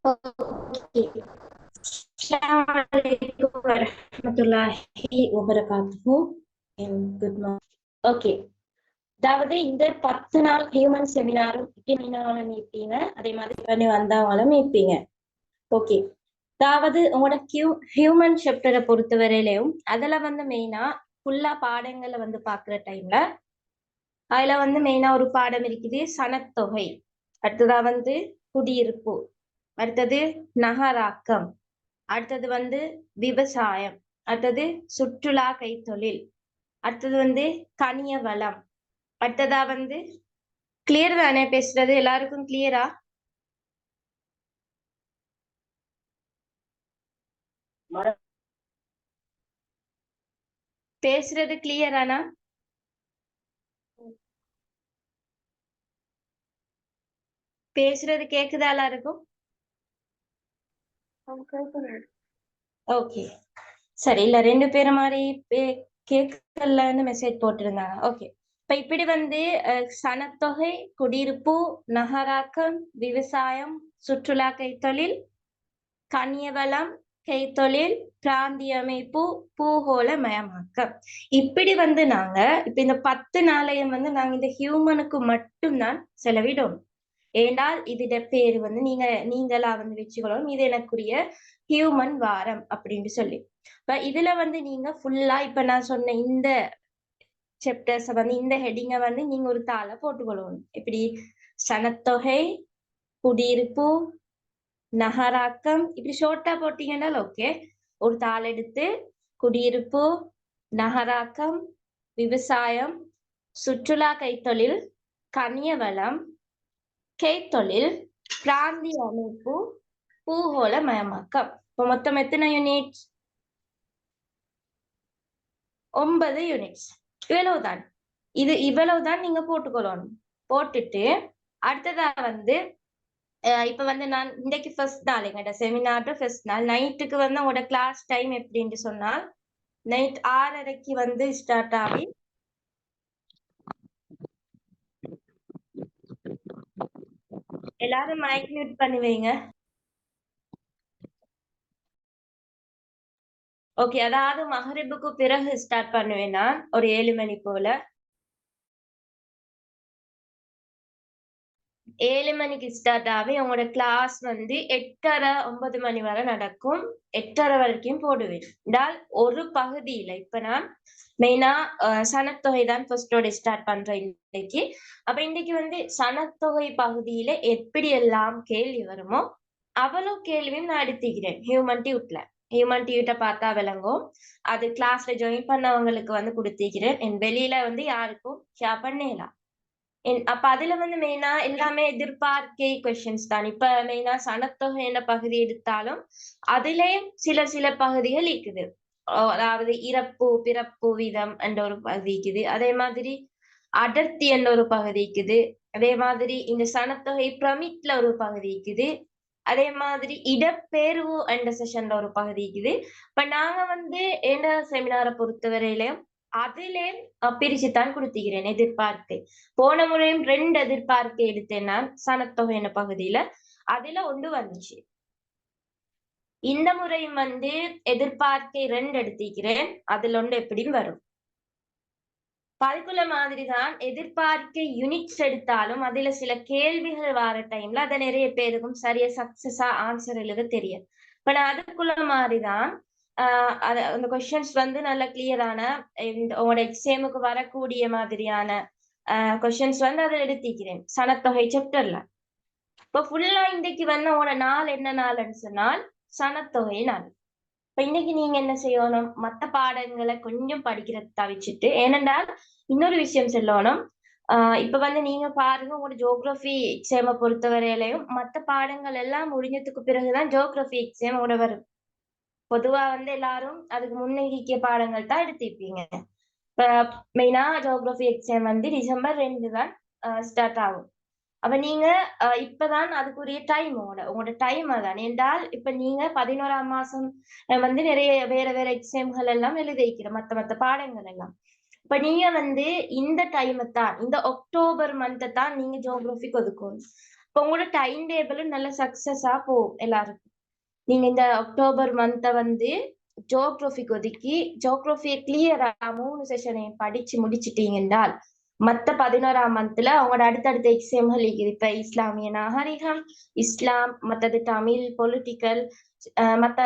Assalamualaikum warahmatullahi wabarakatuh. Good morning. Okay, அதாவது இந்த 10 நாள் ஹியூமன் செமினாரும் நீங்களும் மீட்பீங்க, அதே மாதிரி பண்ணி வந்தவங்களும் மீட்பீங்க. ஓகே, அதாவது உங்களோட ஹியூமன் சாப்டரை பொறுத்தவரையிலையும் அதுல மெயினா ஃபுல்லா பாடங்களை பாக்குற டைம்ல அதுல மெயினா ஒரு பாடம் இருக்குது சனத்தொகை, அடுத்ததா குடியிருப்பு, அடுத்தது நகராக்கம், அடுத்தது விவசாயம், அடுத்தது சுற்றுலா கைத்தொழில், அடுத்தது கனிய வளம், அடுத்ததா கிளியர் தானே பேசுறது? எல்லாருக்கும் கிளியரா? பேசுறது கிளியரானா? பேசுறது கேக்குதா எல்லாருக்கும்? ஓகே, சரி. இல்ல 2 பேரும் மாதிரி கேட்கலன்னு மெசேஜ் போட்டிருந்தாங்க. ஓகே, இப்ப இப்படி சனத்தொகை, குடியிருப்பு, நகராக்கம், விவசாயம், சுற்றுலா கைத்தொழில், கனியவளம், கைத்தொழில், பிராந்திய அமைப்பு, பூகோள மயமாக்கம், இப்படி நாங்க இப்ப இந்த 10 நாளையும் நாங்க இந்த ஹியூமனுக்கு மட்டும்தான் செலவிடும். ஏனால் இதோட பேரு நீங்களா வச்சுக்கணும், இது எனக்குரிய ஹியூமன் வாரம் அப்படின்னு சொல்லி. இப்ப இதுல நீங்க ஃபுல்லா இப்ப நான் சொன்ன இந்த சாப்டர்ஸ் இந்த ஹெட்டிங்க நீங்க ஒரு தாளை போட்டுக்கொள்ளணும். இப்படி சனத்தொகை, குடியிருப்பு, நகராக்கம், இப்படி ஷோர்ட்டா போட்டீங்கன்னா ஓகே. ஒரு தாள் எடுத்து குடியிருப்பு, நகராக்கம், விவசாயம், சுற்றுலா கைத்தொழில், கனிய வளம், கைத்தொழில், பிராந்திய அமைப்பு, பூகோள மயமாக்கம், இப்ப மொத்தம் எத்தனை யூனிட்ஸ்? 9 யூனிட்ஸ். இவ்வளவுதான். இவ்வளவுதான் நீங்க போட்டுக்கொள்ளணும். போட்டுட்டு அடுத்ததா இப்ப நான் இன்னைக்கு ஃபர்ஸ்ட் நாள் எங்கட செமினார் ஃபர்ஸ்ட் நாள் நைட்டுக்கு உங்களோட கிளாஸ் டைம் எப்படின்னு சொன்னால் நைட் 6:30க்கு ஸ்டார்ட் ஆகி எல்லாரும் மைக் மியூட் பண்ணி வைங்க. ஓகே, அதாவது மகரிபுக்கு பிறகு ஸ்டார்ட் பண்ணுவேன் நான் ஒரு 7 மணி போல. 7 மணிக்கு ஸ்டார்ட் ஆகி உங்களோட கிளாஸ் 8:30 9 மணி வரை நடக்கும். 8:30 வரைக்கும் போடுவேன். ஒரு பகுதியில இப்ப நான் மெயினா சனத்தொகை தான் ஃபர்ஸ்டோட ஸ்டார்ட் பண்றேன் இன்னைக்கு. அப்ப இன்னைக்கு சனத்தொகை பகுதியில எப்படி எல்லாம் கேள்வி வருமோ அவ்வளவு கேள்வியும் நான் எடுத்துக்கிறேன் ஹியூமன் டியூட்ல. ஹியூமன் டியூட்டை பார்த்தா விளங்கும். அது கிளாஸ்ல ஜாயின் பண்ணவங்களுக்கு கொடுத்திக்கிறேன். என் வெளியில யாருக்கும் ஷேர் பண்ணலாம். அப்ப அதுல மெயினா எல்லாமே எதிர்பார்க்கை கொஸ்டின்ஸ் தான். இப்ப மெயினா சனத்தொகை என்ன பகுதி எடுத்தாலும் அதிலே சில பகுதிகள் இருக்குது. அதாவது இறப்பு பிறப்பு வீதம் என்ற ஒரு பகுதி இருக்குது, அதே மாதிரி அடர்த்தி என்ற ஒரு பகுதி இருக்குது, அதே மாதிரி இந்த சனத்தொகை பிரமிட்ல ஒரு பகுதி இருக்குது, அதே மாதிரி இடப்பெயர்வு என்ற செஷன்ல ஒரு பகுதி இருக்குது. இப்ப நாங்க என்ன செமினாரை பொறுத்தவரையிலும் அதிலே பிரிச்சுத்தான் கொடுத்துக்கிறேன் எதிர்பார்க்கை. போன முறையும் 2 எதிர்பார்க்கை எடுத்தேன் நான் சனத்தொகை என்ற பகுதியில, அதுல ஒன்று வந்துச்சு. இந்த முறையும் எதிர்பார்க்கை 2 எடுத்திக்கிறேன், அதுல ஒன்று எப்படியும் வரும். பல்குல மாதிரிதான் எதிர்பார்க்கை யூனிட்ஸ் எடுத்தாலும் அதுல சில கேள்விகள் வர டைம்ல அதை நிறைய பேருக்கும் சரியா சக்சஸா ஆன்சர் எழுத தெரியும். இப்ப நான் அதுக்குள்ள மாதிரிதான் அந்த கொஸ்டின்ஸ் வந்து நல்ல கிளியரான உங்களோட எக்ஸாமுக்கு வரக்கூடிய மாதிரியான கொஸ்டின்ஸ் வந்து அதை எடுத்திக்கிறேன் சனத்தொகை சாப்டர்ல. இப்ப ஃபுல்லா இன்னைக்கு வந்து உங்களோட நாள் என்ன நாள்னு சொன்னால் சனத்தொகை நாள். இப்ப இன்னைக்கு நீங்க என்ன செய்யணும், மத்த பாடங்களை கொஞ்சம் படிக்கிறத தவிர்த்துட்டு, ஏனென்றால் இன்னொரு விஷயம் சொல்லணும். இப்ப வந்து நீங்க பாருங்க, உங்களோட ஜியோகிராஃபி எக்ஸாமை பொறுத்தவரையிலையும் மத்த பாடங்கள் எல்லாம் முடிஞ்சதுக்கு பிறகுதான் ஜியோகிராஃபி எக்ஸாம் ஓட வரும். பொதுவா வந்து எல்லாரும் அதுக்கு முன்னேறிய பாடங்கள் தான் எடுத்திருப்பீங்க. இப்ப மெயினா ஜியோகிராஃபி எக்ஸாம் வந்து டிசம்பர் 2 தான் ஸ்டார்ட் ஆகும். அப்ப நீங்க இப்பதான் அதுக்குரிய உங்களோட டைம் அதான் என்றால், இப்ப நீங்க 11ஆம் மாசம் வந்து நிறைய வேற வேற எக்ஸாம்கள் எல்லாம் எழுதிக்கிற மத்த பாடங்கள் எல்லாம். இப்ப நீங்க வந்து இந்த இந்த அக்டோபர் மந்த்தை தான் நீங்க ஜியோகிராஃபிக்கு ஒதுக்கணும். இப்ப உங்களோட டைம் டேபிளும் நல்ல சக்சஸா போகும் எல்லாருக்கும். நீங்க இந்த அக்டோபர் மந்த்தை வந்து ஜியோகிராஃபிக்கு ஒதுக்கி ஜியோகிராஃபியை கிளியரா 3 செஷனையும் படிச்சு முடிச்சிட்டீங்க என்றால், மத்த 11ஆம் மந்த்ல அவங்களோட அடுத்தடுத்த எக்ஸாம்கள் இருக்குது. இப்ப இஸ்லாமிய நாகரிகம், இஸ்லாம், மற்றது தமிழ், பொலிட்டிக்கல், மத்த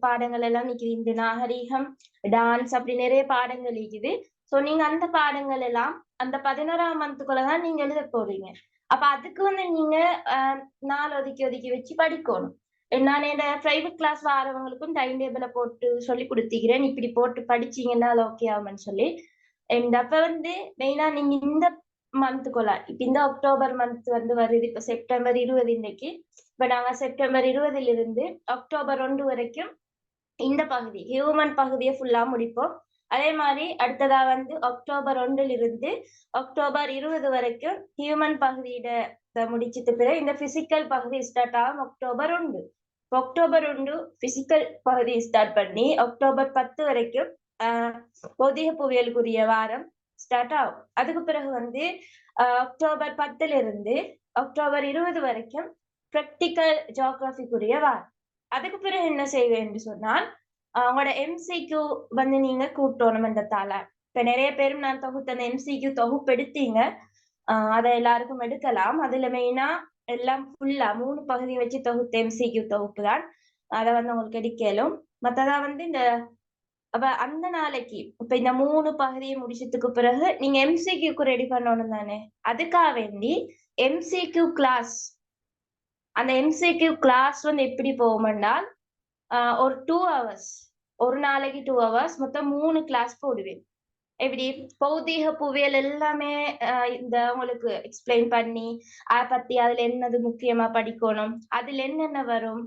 பாடங்கள் எல்லாம் நிக்குது. இந்த நாகரிகம், டான்ஸ், அப்படி நிறைய பாடங்கள் இருக்குது. சோ நீங்க அந்த பாடங்கள் எல்லாம் அந்த 11ஆம் மந்த்துக்குள்ளதான் நீங்க எழுத போறீங்க. அப்ப அதுக்கு வந்து நீங்க நாள் ஒதுக்கி வச்சு படிக்கணும். நான் என்ன பிரைவேட் கிளாஸ் வரவங்களுக்கும் டைம் டேபிள போட்டு சொல்லி கொடுத்திக்கிறேன். இப்படி போட்டு படிச்சீங்கன்னா ஓகே ஆகும்னு சொல்லி. அப்ப வந்து மெயினா நீங்க இந்த மந்த்துக்குள்ள இப்ப இந்த அக்டோபர் மந்த் வந்து வருது. இப்ப செப்டம்பர் 20 இன்னைக்கு. இப்ப நாங்க செப்டம்பர் 20 இருந்து அக்டோபர் 1 வரைக்கும் இந்த பகுதி ஹியூமன் பகுதியை ஃபுல்லா முடிப்போம். அதே மாதிரி அடுத்ததா வந்து அக்டோபர் 1 இருந்து அக்டோபர் 20 வரைக்கும் ஹியூமன் பகுதியிட முடிச்சிட்டு பிறகு இந்த பிசிக்கல் பகுதி ஸ்டார்ட் ஆகும் அக்டோபர் 1. அக்டோபர் 1 பிசிக்கல் பகுதி ஸ்டார்ட் பண்ணி அக்டோபர் 10 வரைக்கும் பௌதிக புவியியலுக்குரிய வாரம் ஸ்டார்ட் ஆகும். அதுக்கு பிறகு வந்து அக்டோபர் 10 இருந்து அக்டோபர் 20 வரைக்கும் பிராக்டிக்கல் ஜியோகிராஃபிக்குரிய வாரம். அதுக்கு பிறகு என்ன செய்வேன் என்று சொன்னால், உங்களோட எம்சிக்யூ வந்து நீங்க கூட்டணும் என்றதால. இப்ப நிறைய பேரும் நான் தொகுத்த அந்த எம்சிக்யூ தொகுப்பு எடுத்தீங்க. அதை எல்லாருக்கும் எடுக்கலாம். அதுல மெயினா எல்லாம் ஃபுல்லா 3 பகுதி வச்சு தொகுத்த எம்சிக்யூ தொகுப்பு தான். அதை வந்து உங்களுக்கு எடுக்கலும். மத்ததா வந்து இந்த அப்ப அந்த நாளைக்கு இப்ப இந்த 3 பகுதியை முடிச்சதுக்கு பிறகு நீங்க எம்சிக்யூக்கு ரெடி பண்ணணும் தானே. அதுக்காக வேண்டி எம்சிக்யூ கிளாஸ், அந்த எம்சிக்யூ கிளாஸ் வந்து எப்படி போகும்னால் ஒரு 2 hours, ஒரு நாளைக்கு 2 hours, மொத்தம் 3 கிளாஸ் போடுவேன். எப்படி பௌதீக புவியியல் எல்லாமே இந்த உங்களுக்கு எக்ஸ்பிளைன் பண்ணி அதை பத்தி அதுல என்னது முக்கியமா படிக்கணும், அதுல என்னென்ன வரும்,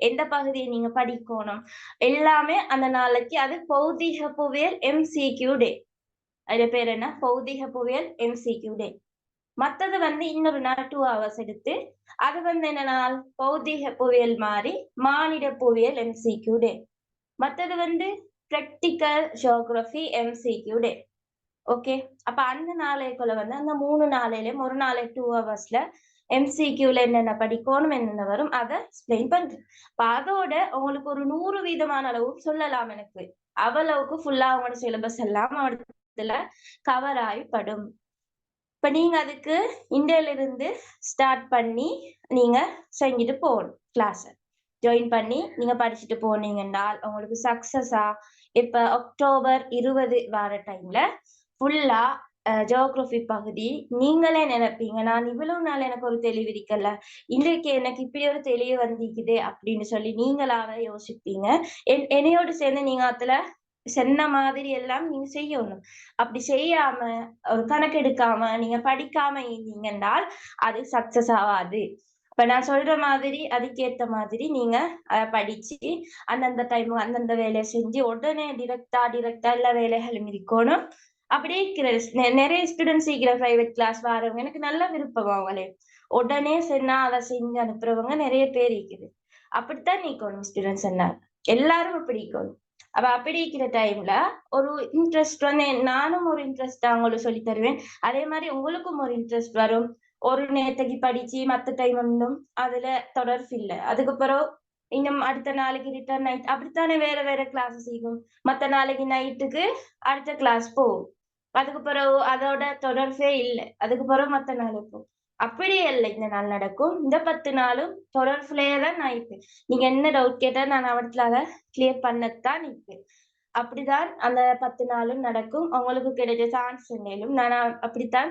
எந்த பகுதியை நீங்க படிக்கணும் எல்லாமே அந்த நாளைக்கு. அது பௌதீக புவியியல் எம்சிக்யூ டே. அது பேர் என்ன, பௌதீக புவியியல் எம்சிக்யூ டே. மத்தது வந்து இன்னொரு நாள் 2 hours எடுத்து அது வந்து என்ன நாள், பௌதீக புவியியல் மாதிரி மானிட புவியியல் எம்சிக்யூ டே. மத்தது வந்து பிராக்டிக்கல் ஜியோகிராஃபி எம்சிக்யூ டே. ஓகே. அப்ப அந்த நாளைக்குள்ள வந்து அந்த 3 நாளையிலும் ஒரு நாளை 2 hours எம்சிக்யூல என்னென்ன படிக்கணும், என்னென்ன வரும், அதை எக்ஸ்பிளைன் பண்றேன். அப்ப அதோட உங்களுக்கு ஒரு 100 வீதமான அளவு சொல்லலாம். எனக்கு அவ்வளவுக்கு ஃபுல்லா அவங்களோட சிலபஸ் எல்லாம் இடத்துல கவர் ஆகிப்படும். இப்ப நீங்க அதுக்கு இந்தியால இருந்து ஸ்டார்ட் பண்ணி நீங்க செஞ்சுட்டு போகணும். கிளாஸ் ஜாயின் பண்ணி நீங்க படிச்சுட்டு போனீங்கன்னால் உங்களுக்கு சக்சஸா இப்ப அக்டோபர் 20 வார டைம்ல ஃபுல்லா ஜியோகிராஃபி பகுதி நீங்களே நினைப்பீங்க, நான் இவ்வளவு நாள் எனக்கு ஒரு தெளிவு இருக்கல, இன்றைக்கு எனக்கு இப்படி ஒரு தெளிவு வந்திக்குது அப்படின்னு சொல்லி நீங்களாவே யோசிப்பீங்க. என்னையோடு சேர்ந்து நீங்க அதுல சொன்ன மாதிரி எல்லாம் நீங்க செய்யணும். அப்படி செய்யாம ஒரு கணக்கு எடுக்காம நீங்க படிக்காம இருந்தீங்கன்னால் அது சக்சஸ் ஆகாது. இப்ப நான் சொல்ற மாதிரி அதுக்கேத்த மாதிரி நீங்க படிச்சு அந்தந்த டைம் அந்தந்த வேலையை செஞ்சு உடனே டிரெக்டா எல்லா வேலைகளும் இருக்கணும். அப்படியே நிறைய ஸ்டூடெண்ட்ஸ் இருக்கிற பிரைவேட் கிளாஸ் வரவங்க எனக்கு நல்ல விருப்பம். அவங்களே உடனே சொன்னா அதை செஞ்சு அனுப்புறவங்க நிறைய பேர் இருக்குது. அப்படித்தான் நீக்கணும் ஸ்டூடெண்ட்ஸ் என்ன எல்லாரும் அப்படி இருக்கணும். அப்ப அப்படி இருக்கிற டைம்ல ஒரு இன்ட்ரெஸ்ட் வந்து நானும் ஒரு இன்ட்ரெஸ்ட் அவங்களுக்கு சொல்லி தருவேன். அதே மாதிரி உங்களுக்கும் ஒரு இன்ட்ரெஸ்ட் வரும். ஒரு நேரத்துக்கு படிச்சு மத்த டைம் ஒன்றும் அதுல தொடர்பு இல்லை. அதுக்கப்புறம் இன்னும் அடுத்த நாளைக்கு ரிட்டர்ன் நைட் அப்படித்தானே வேற வேற கிளாஸஸ் செய்யும். மத்த நாளைக்கு நைட்டுக்கு அடுத்த கிளாஸ் போகும். அதுக்கு பிறகு அதோட தொடர்பே இல்லை. அதுக்கு பிறகு மத்த நாளைக்கு போகும். அப்படியே இல்லை இந்த நாள் நடக்கும். இந்த 10 நாளும் தொடர்புலயே தான் நான் இருப்பேன். நீங்க என்ன டவுட் கேட்டா நான் அவத்துல அதை கிளியர் பண்ணத்தான் இருப்பேன். அப்படிதான் அந்த 10 நாளும் நடக்கும். உங்களுக்கு கிடைச்ச சான்ஸ் மேலும் நான் அப்படித்தான்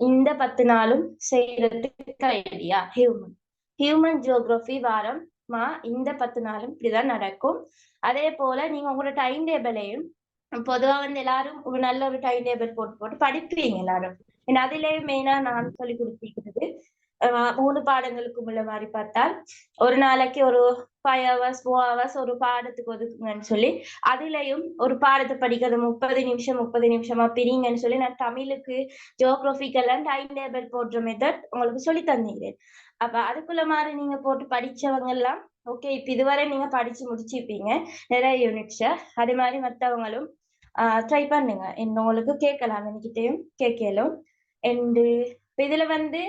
இந்த 10 நாளும் செய்யறதுக்கு ஐடியா. ஹியூமன் ஜியோகிராஃபி வாரம் இந்த 10 நாளும் இப்படிதான் நடக்கும். அதே போல நீங்க உங்களோட டைம் டேபிளையும் பொதுவா வந்து எல்லாரும் ஒரு நல்ல ஒரு டைம் டேபிள் போட்டு படிப்பீங்க எல்லாரும். ஏன்னா அதுலயே மெயினா நான் சொல்லி கொடுத்திருக்கிறது 3 பாடங்களுக்கு உள்ள மாதிரி பார்த்தால் ஒரு நாளைக்கு ஒரு 5 hours 4 hours ஒரு பாடத்துக்கு ஒதுக்குங்கன்னு சொல்லி அதுலயும் ஒரு பாடத்தை படிக்கிறது 30 நிமிஷமா பிரிங்கன்னு சொல்லி நான் தமிழுக்கு ஜியோகிராபிக்கெல்லாம் டைம் டேபிள் போடுற மெத்தட் உங்களுக்கு சொல்லி தந்தீங்க. அப்ப அதுக்குள்ள மாதிரி நீங்க போட்டு படிச்சவங்க எல்லாம் ஓகே இப்ப இதுவரை நீங்க படிச்சு முடிச்சிருப்பீங்க நிறைய யூனிட்ஸ. அதே மாதிரி மற்றவங்களும் ட்ரை பண்ணுங்க. உங்களுக்கு கேட்கலாம் என்கிட்டயும் கேட்கலும். அண்ட் இதுல வந்து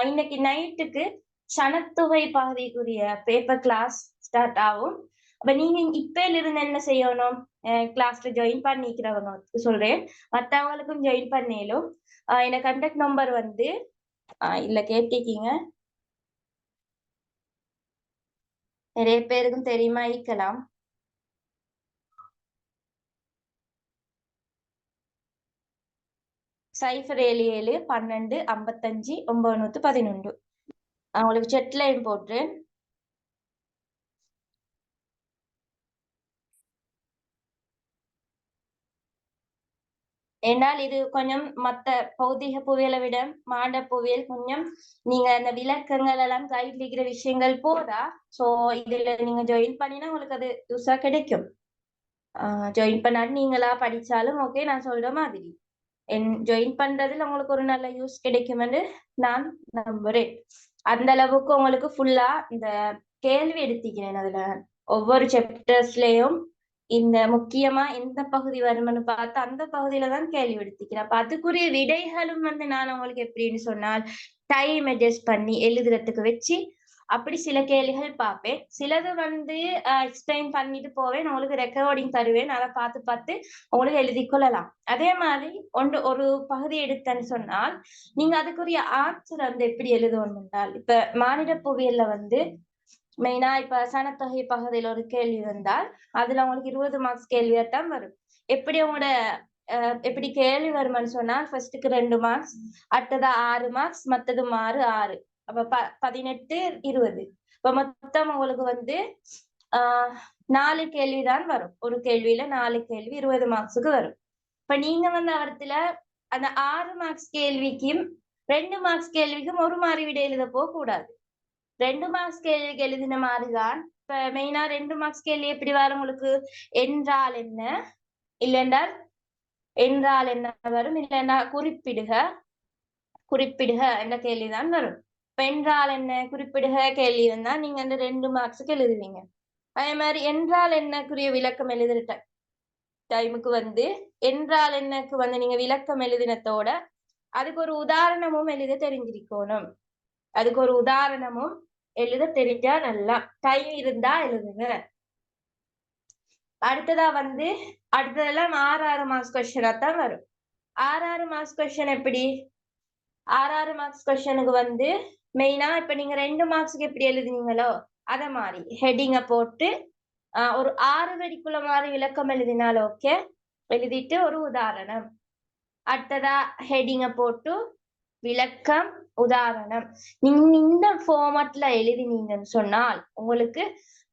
இன்னைக்கு நைட்டுக்கு சனத்தொகை பகுதிக்குரிய பேப்பர் கிளாஸ் ஸ்டார்ட் ஆகும். அப்ப நீங்க இப்பல இருந்து என்ன செய்யணும், கிளாஸ்ல ஜாயின் பண்ணிக்கிறவங்க சொல்றேன், மற்றவங்களுக்கும் ஜாயின் பண்ணலும். என்ன கண்டக்ட் நம்பர் வந்து இல்ல கேட்டிருக்கீங்க, நிறைய பேருக்கும் தெரியுமா இருக்கலாம். சைஃபர் 7712559111 அவங்களுக்கு செட் லைன் போட்டு ஏனால் இது கொஞ்சம் மத்த பௌதிக புவியலை விட மாண்ட புவியல் கொஞ்சம் நீங்க அந்த விளக்கங்கள் எல்லாம் கைட்லிக்கிற விஷயங்கள் போதா. சோ இதுல நீங்க ஜாயின் பண்ணினா உங்களுக்கு அது யூஸா கிடைக்கும். ஜாயின் பண்ணாலும் நீங்களா படிச்சாலும் ஓகே நான் சொல்ற மாதிரி ஜாயின் பண்றதுல உங்களுக்கு ஒரு நல்ல யூஸ் கிடைக்கும் என்று நான் நம்புறேன். அந்த அளவுக்கு உங்களுக்கு ஃபுல்லா இந்த கேள்வி எடுத்திக்கிறேன். அதுல ஒவ்வொரு சாப்டர்ஸ்லயும் இந்த முக்கியமா எந்த பகுதி வரும்னு பார்த்து அந்த பகுதியில தான் கேள்வி எடுத்திக்கிறேன். அப்ப அதுக்குரிய விடைகளும் வந்து நான் உங்களுக்கு எப்படின்னு சொன்னால் டைம் அட்ஜஸ்ட் பண்ணி எழுதுறதுக்கு வச்சு அப்படி சில கேள்விகள் பார்ப்பேன். சிலது வந்து எக்ஸ்பிளைன் பண்ணிட்டு போவேன், உங்களுக்கு ரெக்கார்டிங் தருவேன், அதை பார்த்து உங்களுக்கு எழுதி கொள்ளலாம். அதே மாதிரி ஒரு பகுதி எடுத்தேன்னு சொன்னால் நீங்க அதுக்குரிய ஆன்சர் வந்து எப்படி எழுதணும் என்றால், இப்ப மானிட புவியியல்ல வந்து மெயினா இப்ப சனத்தொகை பகுதியில ஒரு கேள்வி வந்தால் அதுல உங்களுக்கு 20 மார்க்ஸ் கேள்வியாத்தான் வரும். எப்படி உங்களோட எப்படி கேள்வி வருமானு சொன்னால் ஃபர்ஸ்டுக்கு 2 மார்க்ஸ், அடுத்ததா 6 மார்க்ஸ், மத்தது 6 அப்ப 18 20. இப்ப மொத்தம் உங்களுக்கு வந்து 4 கேள்விதான் வரும். ஒரு கேள்வியில 4 கேள்வி 20 மார்க்ஸுக்கு வரும். இப்ப நீங்க வந்து அவரத்துல அந்த 6 மார்க்ஸ் கேள்விக்கும் 2 மார்க்ஸ் கேள்விக்கும் ஒரு மாதிரி விட எழுத போக கூடாது. 2 மார்க்ஸ் கேள்விக்கு எழுதின மாதிரிதான். இப்ப மெயினா 2 மார்க்ஸ் கேள்வி எப்படி வரும் உங்களுக்கு, என்றால் என்ன, இல்லைன்றால் என்றால் என்ன வரும், இல்லைன்னா குறிப்பிடுக என்ற கேள்விதான் வரும். என்றால் என்ன குறிப்பிடுக கேள்வி வந்தா நீங்க அந்த 2 மார்க்ஸுக்கு எழுதுவீங்க. அதே மாதிரி என்றால் என்னக்குரிய விளக்கம் எழுதுற டைமுக்கு வந்து என்றால் என்னக்கு வந்து நீங்க விளக்கம் எழுதினத்தோட அதுக்கு ஒரு உதாரணமும் எழுத தெரிஞ்சிருக்கணும். அதுக்கு ஒரு உதாரணமும் எழுத தெரிஞ்சா நல்லா, டைம் இருந்தா எழுதுங்க. அடுத்ததா வந்து அடுத்ததெல்லாம் 6 மார்க்ஸ் கொஸ்டினா தான் வரும். 6 மார்க்ஸ் கொஸ்டின் எப்படி, 6 மார்க்ஸ் கொஸ்டினுக்கு வந்து மெயினா இப்ப நீங்க 2 மார்க்ஸுக்கு எப்படி எழுதினீங்களோ அத மாதிரி ஹெட்டிங்க போட்டு ஒரு 6 வரிக்குள்ள மாதிரி விளக்கம் எழுதினாலும் ஓகே, எழுதிட்டு ஒரு உதாரணம், அடுத்ததா ஹெட்டிங்க போட்டு விளக்கம் உதாரணம். நீங்க இந்த ஃபார்மட்ல எழுதினீங்கன்னு சொன்னால் உங்களுக்கு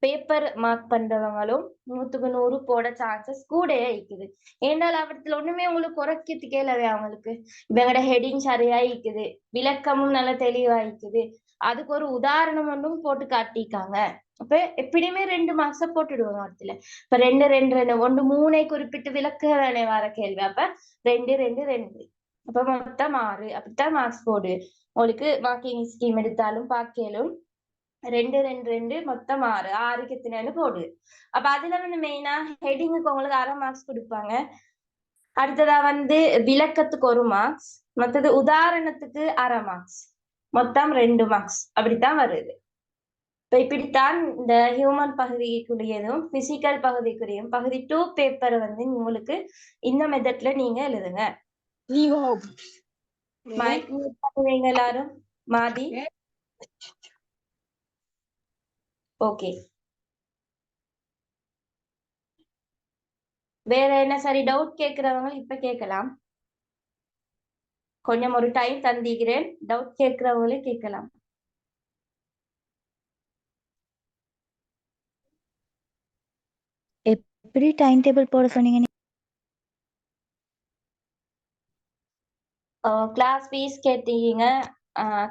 பேப்பர் மார்க் பண்றவங்களும் 100க்கு 100 போட சான்சஸ் கூட இருக்குது. ஏனால் அவத்துல ஒண்ணுமே உங்களுக்கு குறைக்கிறதுக்கே இல்லவே. அவங்களுக்கு இவங்களோட ஹெட்டிங் சரியா இருக்குது, விளக்கமும் நல்லா தெளிவா இருக்குது, அதுக்கு ஒரு உதாரணம் ஒன்றும் போட்டு காட்டிக்காங்க. அப்ப எப்படியுமே 2 மார்க்ஸ போட்டுடுவோம் இடத்துல. இப்ப 2 2 2 1 3 குறிப்பிட்டு விளக்க வேணே வர கேள்வி. அப்ப 2 2 2 அப்ப மொத்தம் 6 அப்படித்தான் மார்க்ஸ் போடு. உங்களுக்கு மார்க்கிங் ஸ்கீம் எடுத்தாலும் பார்க்கலும் 2 2 2 மொத்தம் 6க்கு எத்தனைன்னு போடு. அப்ப அதுல வந்து மெயினா ஹெட்டிங்குக்கு உங்களுக்கு 1/2 மார்க்ஸ் கொடுப்பாங்க. அடுத்ததா வந்து விளக்கத்துக்கு 1 மார்க்ஸ், மற்றது உதாரணத்துக்கு 1/2 மார்க்ஸ், மொத்தம் 2 மார்க்ஸ் அப்படித்தான் வருது. இப்ப இப்படித்தான் இந்த ஹியூமன் பகுதிக்குரியதும் பிசிக்கல் பகுதிக்குரியும் பகுதி 2 பேப்பரை வந்து உங்களுக்கு இந்த மெத்தட்ல நீங்க எழுதுங்க. மைக் மியூட் பண்ணுவீங்க எல்லாரும். மாதி ஓகே. வேற என்ன சரி டவுட் கேக்குறவங்க இப்ப கேட்கலாம். கொஞ்சம் ஒரு டைம் தந்திக்கிறேன், டவுட் கேட்கிறவங்களே கேட்கலாம். எப்படி டைம் டேபிள் போட சொன்னீங்க? கிளாஸ் ஃபீஸ் கேட்டீங்க.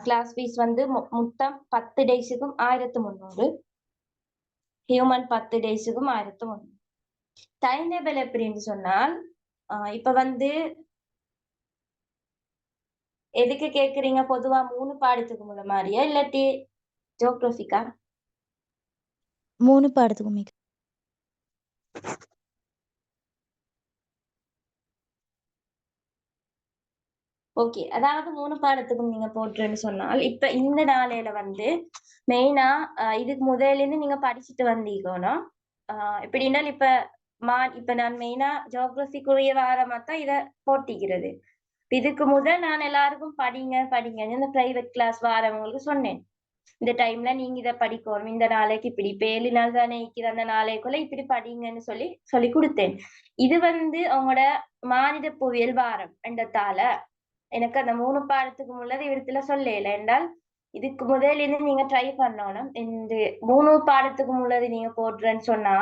கிளாஸ் ஃபீஸ் வந்து மொத்தம் 10 டேஸுக்கும் 1300. ஹியூமன் 10 டேஸுக்கும் 1300. டைம் டேபிள் எப்படின்னு சொன்னால் இப்ப வந்து எதுக்கு கேக்குறீங்க? பொதுவா 3 பாடத்துக்கு முன்ன மாதிரியா இல்லாட்டி ஜியோகிராபிக்கா? 3 பாடத்துக்கும். ஓகே, அதாவது 3 பாடத்துக்கும் நீங்க போட்டுறேன்னு சொன்னால் இப்ப இந்த நாளையில வந்து மெயினா இதுக்கு முதலிருந்து நீங்க படிச்சுட்டு வந்தீங்கன்னா எப்படின்னா இப்ப நான் மெயினா ஜியோகிராபிக்குரிய வாரமா தான் இத போட்டிக்கிறது. இதுக்கு முதல் நான் எல்லாருக்கும் படிங்க படிங்கன்னு இந்த பிரைவேட் கிளாஸ் வாரவங்களுக்கு சொன்னேன். இந்த டைம்ல நீங்க இதை படிக்கணும், இந்த நாளைக்கு இப்படி இப்ப 7 நாள் தானே இருக்கிற அந்த நாளைக்குள்ள இப்படி படிங்கன்னு சொல்லி கொடுத்தேன். இது வந்து அவங்களோட மானிட புவியியல் வாரம் என்றதால எனக்கு அந்த 3 பாடத்துக்கு முன்னது இடத்துல சொல்லல என்றால் இதுக்கு முதலிருந்து நீங்க ட்ரை பண்ணணும். இந்த 3 பாடத்துக்கு முன்னது நீங்க போடுறேன்னு சொன்னா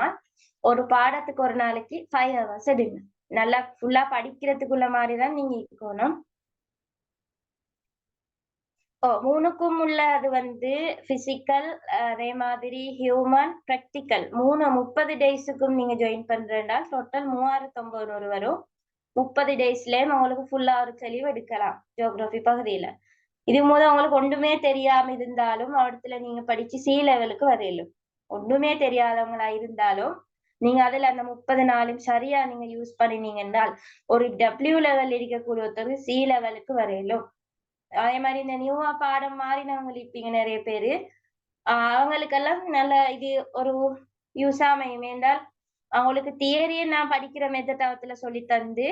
ஒரு பாடத்துக்கு ஒரு நாளைக்கு 5 hours எடுங்க. நல்லா ஃபுல்லா படிக்கிறதுக்குள்ள மாதிரிதான் நீங்க இருக்கணும். 3க்கும் உள்ள அது வந்து பிசிக்கல், அதே மாதிரி ஹியூமன், பிராக்டிக்கல் 30 டேஸுக்கும் நீங்க ஜாயின் பண்றேன்னா டோட்டல் 3900 வரும். 30 டேஸ்லயே உங்களுக்கு ஃபுல்லா ஒரு தெளிவு எடுக்கலாம் ஜியோகிராபி பகுதியில. இது மூலம் உங்களுக்கு ஒன்றுமே தெரியாம இருந்தாலும் இடத்துல நீங்க படிச்சு சி லெவலுக்கு வரையலும். ஒண்ணுமே தெரியாதவங்களா இருந்தாலும் நீங்க அதுல அந்த 30 நாளும் சரியா நீங்க யூஸ் பண்ணினீங்க என்றால் ஒரு டபிள்யூ லெவல் இருக்கக்கூடிய ஒருத்தர் சி லெவலுக்கு வரையலும். அதே மாதிரி இந்த நியூவா பாடம் மாறினவங்க இருப்பீங்க நிறைய பேரு. அவங்களுக்கெல்லாம் நல்ல இது ஒரு யூஸ் அமையும். என்றால் அவங்களுக்கு தியரியை நான் படிக்கிற மெத்தடத்துல சொல்லி தந்து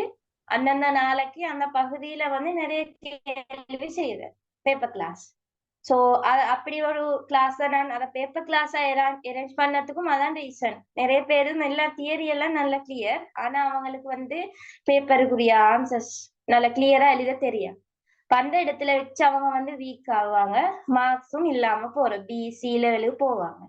அந்தந்த நாளைக்கு அந்த பகுதியில வந்து நிறைய கேள்வி செய்யுது பேப்பர் கிளாஸ். சோ அப்படி ஒரு கிளாஸ் நான் அதை பேப்பர் கிளாஸா அரேஞ்ச் பண்ணதுக்கும் அதான் ரீசன். நிறைய பேரு நல்லா தியரி எல்லாம் நல்லா கிளியர், ஆனா அவங்களுக்கு வந்து பேப்பருக்குரிய ஆன்சர்ஸ் நல்லா கிளியரா எழுத தெரியும். அந்த இடத்துல வச்சு அவங்க வந்து வீக் ஆகுவாங்க, மார்க்ஸும் இல்லாம பிசி லெவலுக்கு போவாங்க.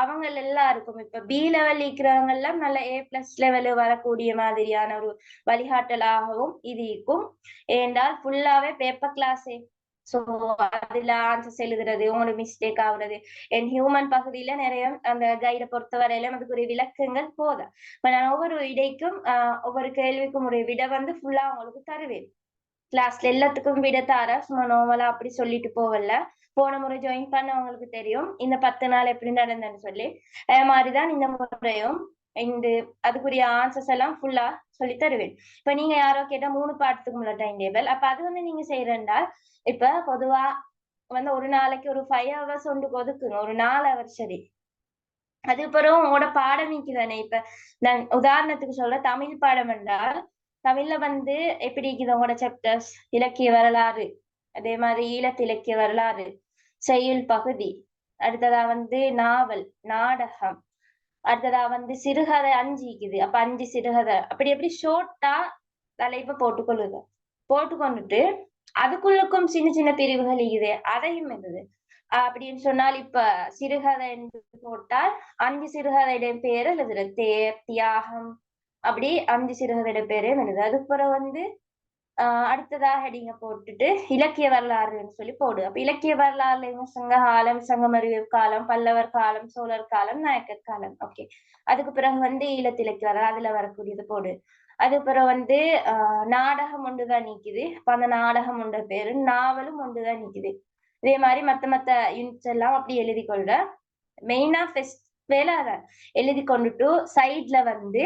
அவங்க எல்லாருக்கும் இப்ப பி லெவல் இருக்கிறவங்க எல்லாம் நல்ல A+ லெவலு வரக்கூடிய மாதிரியான ஒரு வழிகாட்டலாகவும் இது இருக்கும். ஏண்டால் ஃபுல்லாவே பேப்பர் கிளாஸே. சோ அதுல ஆன்சர்ஸ் எழுதுறது, உங்களோட மிஸ்டேக் ஆகுறது, ஹியூமன் பகுதியில நிறைய அந்த கைடை பொறுத்தவரையில அதுக்குரிய விளக்கங்கள் போதும். இப்ப நான் ஒவ்வொரு விடைக்கும் ஒவ்வொரு கேள்விக்கும் ஒரு விடை வந்து ஃபுல்லா அவங்களுக்கு தருவேன். கிளாஸ்ல எல்லாத்துக்கும் விட தார சும்மா நோவலா அப்படி சொல்லிட்டு போவல. போன முறை ஜாயின் பண்ணவங்களுக்கு தெரியும் இந்த 10 நாள் எப்படி நடந்ததுன்னு சொல்லி. அதே மாதிரிதான் இந்த முறையும் அதுக்குரிய ஆன்சர்ஸ் எல்லாம் ஃபுல்லா சொல்லி தருவேன். இப்ப நீங்க யாரோ கேட்டா 3 பாடத்துக்கு உள்ள டைம் டேபிள் அப்ப அது வந்து நீங்க செய்யறா இப்ப பொதுவா வந்து ஒரு நாளைக்கு ஒரு 5 hours ஒதுக்குங்க, ஒரு 4 hours சரி. அது பிறகு உங்களோட பாடம் தானே. இப்ப நான் உதாரணத்துக்கு சொல்ல தமிழ் பாடம் என்றால் தமிழ்ல வந்து எப்படி இருக்குது உங்களோட சாப்டர்ஸ்? இலக்கிய வரலாறு, அதே மாதிரி ஈழத்து இலக்கிய வரலாறு, செய்யுள் பகுதி, அடுத்ததா வந்து நாவல், நாடகம், அடுத்ததா வந்து சிறுகதை 5 இருக்குது. அப்ப 5 சிறுகதை அப்படி எப்படி ஷோர்ட்டா தலைப்பை போட்டுக்கொண்டுட்டு அதுக்குள்ளுக்கும் சின்ன சின்ன பிரிவுகள் இருக்குது, அதையும் இருந்தது அப்படின்னு சொன்னால் இப்ப சிறுகதை என்று போட்டால் 5 சிறுகதையுடைய பேரு எழுதுற தேர், தியாகம், அப்படி 5 சிறுகதையுடைய பேரே எழுது. அதுக்கப்புறம் வந்து அடுத்ததா ஹெடிங்க போட்டுட்டு இலக்கிய வரலாறுன்னு சொல்லி போடு. அப்ப இலக்கிய வரலாறுல சங்க காலம், சங்கமறிவு காலம், பல்லவர் காலம், சோழர் காலம், நாயக்கர் காலம். ஓகே, அதுக்கு பிறகு வந்து ஈழத்து இலக்கிய வரலாறு அதுல வரக்கூடியது போடு. அதுக்கப்புறம் வந்து நாடகம் ஒன்றுதான் நிக்குது. அப்ப அந்த நாடகம் ஒன்ற பேரு, நாவலும் ஒன்றுதான் நிக்குது. இதே மாதிரி மத்த யூனிட்ஸ் எல்லாம் அப்படி எழுதி கொள்ற. மெயினா ஃபெஸ்ட் வேலை அதான் எழுதி கொண்டுட்டு சைட்ல வந்து